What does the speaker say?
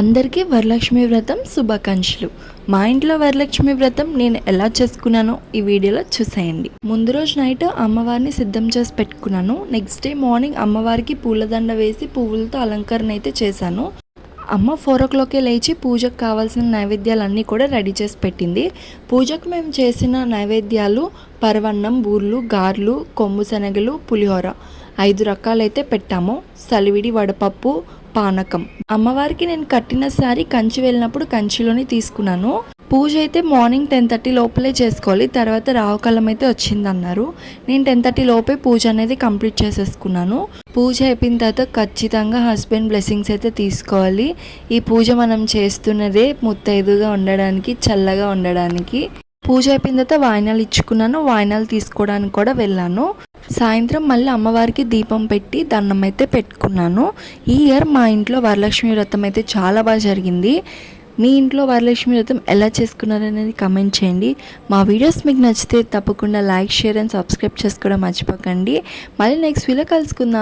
అందరికీ వరలక్ష్మి వ్రతం శుభాకాంక్షలు. మా ఇంట్లో వరలక్ష్మి వ్రతం నేను ఎలా చేసుకున్నానో ఈ వీడియోలో చూసేయండి. ముందు రోజు నైట్ అమ్మవారిని సిద్ధం చేసి పెట్టుకున్నాను. నెక్స్ట్ డే మార్నింగ్ అమ్మవారికి పూలదండ వేసి పువ్వులతో అలంకరణ అయితే చేశాను. అమ్మ 4 o'clock లేచి పూజకు కావాల్సిన నైవేద్యాలన్నీ కూడా రెడీ చేసి పెట్టింది. పూజకు మేము చేసిన నైవేద్యాలు పరవన్నం, బూర్లు, గార్లు, కొమ్ము శనగలు, పులిహోర 5 రకాలైతే పెట్టాము. సలివిడి, వడపప్పు, పానకం. అమ్మవారికి నేను కట్టిన సారీ కంచి వెళ్ళినప్పుడు కంచిలోని తీసుకున్నాను. పూజ అయితే మార్నింగ్ 10:30 లోపలే చేసుకోవాలి. తర్వాత రావుకాలం అయితే వచ్చిందన్నారు. నేను 10:30 లోపే పూజ అనేది కంప్లీట్ చేసేసుకున్నాను. పూజ అయిపోయిన తర్వాత ఖచ్చితంగా హస్బెండ్ బ్లెస్సింగ్స్ అయితే తీసుకోవాలి. ఈ పూజ మనం చేస్తున్నదే ముత్తైదుగా ఉండడానికి, చల్లగా ఉండడానికి. పూజ అయిపోయిన తర్వాత వాయినాలు ఇచ్చుకున్నాను. వాయినాలు తీసుకోవడానికి కూడా వెళ్ళాను. సాయంత్రం మళ్ళీ అమ్మవారికి దీపం పెట్టి దండం అయితే పెట్టుకున్నాను. ఈ ఇయర్ మా ఇంట్లో వరలక్ష్మి వ్రతం అయితే చాలా బాగా జరిగింది. మీ ఇంట్లో వరలక్ష్మి వ్రతం ఎలా చేసుకున్నారనేది కమెంట్ చేయండి. మా వీడియోస్ మీకు నచ్చితే తప్పకుండా లైక్, షేర్ అండ్ సబ్స్క్రైబ్ చేసుకోవడం మర్చిపోకండి. మళ్ళీ నెక్స్ట్ వీడియో కలుసుకుందాం.